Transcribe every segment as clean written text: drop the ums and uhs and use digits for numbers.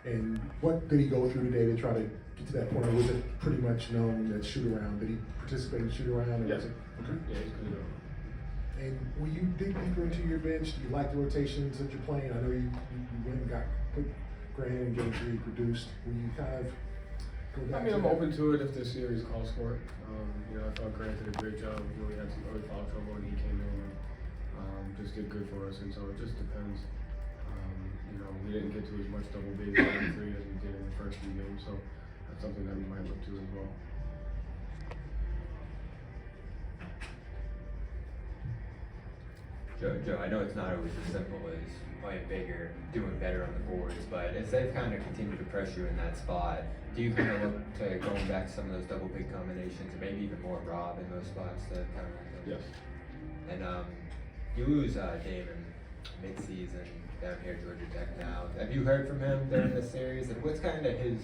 And what did he go through today to try to get to that point, or was it pretty much known that shoot around? Did he participate in shoot around? Yes. Okay. Yeah, he's good. And when you dig deeper into your bench, do you like the rotations that you're playing? I know you went and put Grant in game 3, produced. Will you kind of go back I mean, to I'm that? open to it if the series calls for it. I thought Grant did a great job. We had some early foul trouble and he came in and just did good for us. And so it just depends. We didn't get to as much double big in game 3 as we did in the first few games. So that's something that we might look to as well. Joe, I know it's not always as simple as playing bigger, doing better on the boards, but as they've kind of continued to press you in that spot, do you kind of look to going back to some of those double big combinations, or maybe even more Rob in those spots to kind of? Yes. And you lose Damon mid-season down here at Georgia Tech now. Have you heard from him during this series, and what's kind of his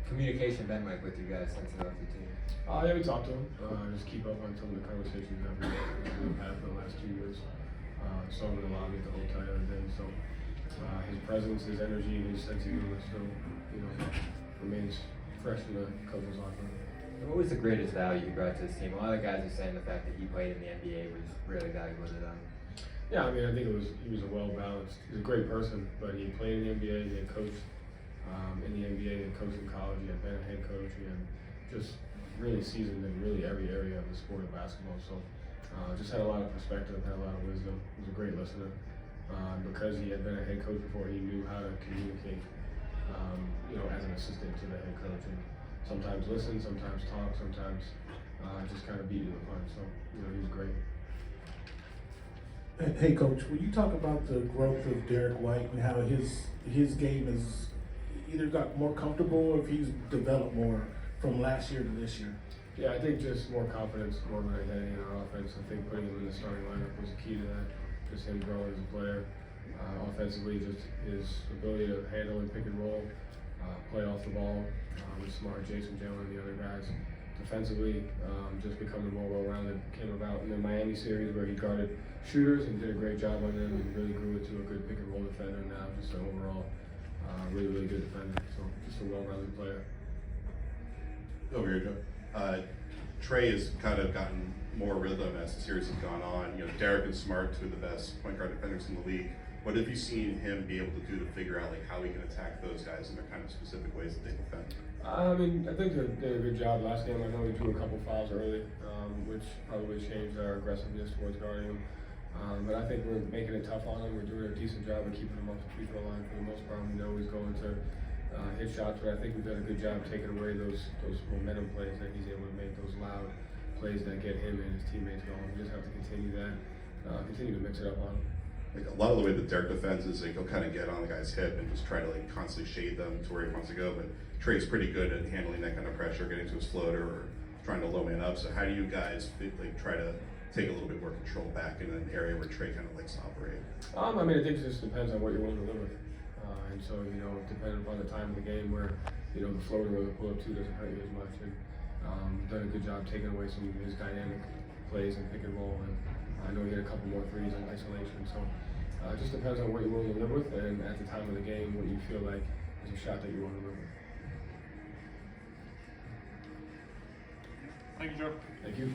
communication been like with you guys since he left the team? Yeah, we talked to him. Just keep up on some of the conversations that we've had for the last 2 years. Saw him in the lobby at the hotel the other day. So his presence, his energy, his sense of humor still, remains fresh in the coach's locker room. What was the greatest value he brought to his team? A lot of guys are saying the fact that he played in the NBA was really valuable to them. Yeah, I mean, I think he was a well-balanced. He's a great person, but he played in the NBA. He had coached in the NBA. He had coached in college. He had been a head coach. He had just really seasoned in really every area of the sport of basketball. So just had a lot of perspective, had a lot of wisdom. He was a great listener. Because he had been a head coach before, he knew how to communicate, as an assistant to the head coach. And sometimes listen, sometimes talk, sometimes just kind of beat you to the punch. So, he was great. Hey, Coach, when you talk about the growth of Derek White and how his game has either got more comfortable or if he's developed more from last year to this year? Yeah, I think just more confidence, more of an identity in our offense. I think putting him in the starting lineup was a key to that. Just him growing as a player. Offensively, just his ability to handle and pick and roll, play off the ball with smart Jason Jalen and the other guys. Defensively, just becoming more well-rounded came about in the Miami series where he guarded shooters and did a great job on them and really grew into a good pick and roll defender. Now just an overall really, really good defender. So just a well-rounded player. Over here, Joe. Trey has kind of gotten more rhythm as the series has gone on. Derek and Smart, two of the best point guard defenders in the league. What have you seen him be able to do to figure out how he can attack those guys in their kind of specific ways that they defend? I mean, I think they did a good job last game. I know he drew a couple fouls early, which probably changed our aggressiveness towards guarding him. But I think we're making it tough on him. We're doing a decent job of keeping him off the free throw line for the most part. We know he's going to hit shots, but I think we've done a good job taking away those momentum plays that he's able to make, those loud plays that get him and his teammates going. We just have to continue that, continue to mix it up on him. A lot of the way that Derek defends is he'll kind of get on the guy's hip and just try to constantly shade them to where he wants to go. But Trey's pretty good at handling that kind of pressure, getting to his floater or trying to low man up. So how do you guys try to take a little bit more control back in an area where Trey kind of likes to operate? I mean, I think it just depends on what you're willing to live with. And so, depending upon the time of the game where, the floater or the pull-up two doesn't hurt you as much. And done a good job taking away some of his dynamic plays and pick and roll. And I know he had a couple more threes in isolation. So it just depends on what you're willing to live with and at the time of the game, what you feel like is a shot that you want to live with. Thank you, Joe. Thank you.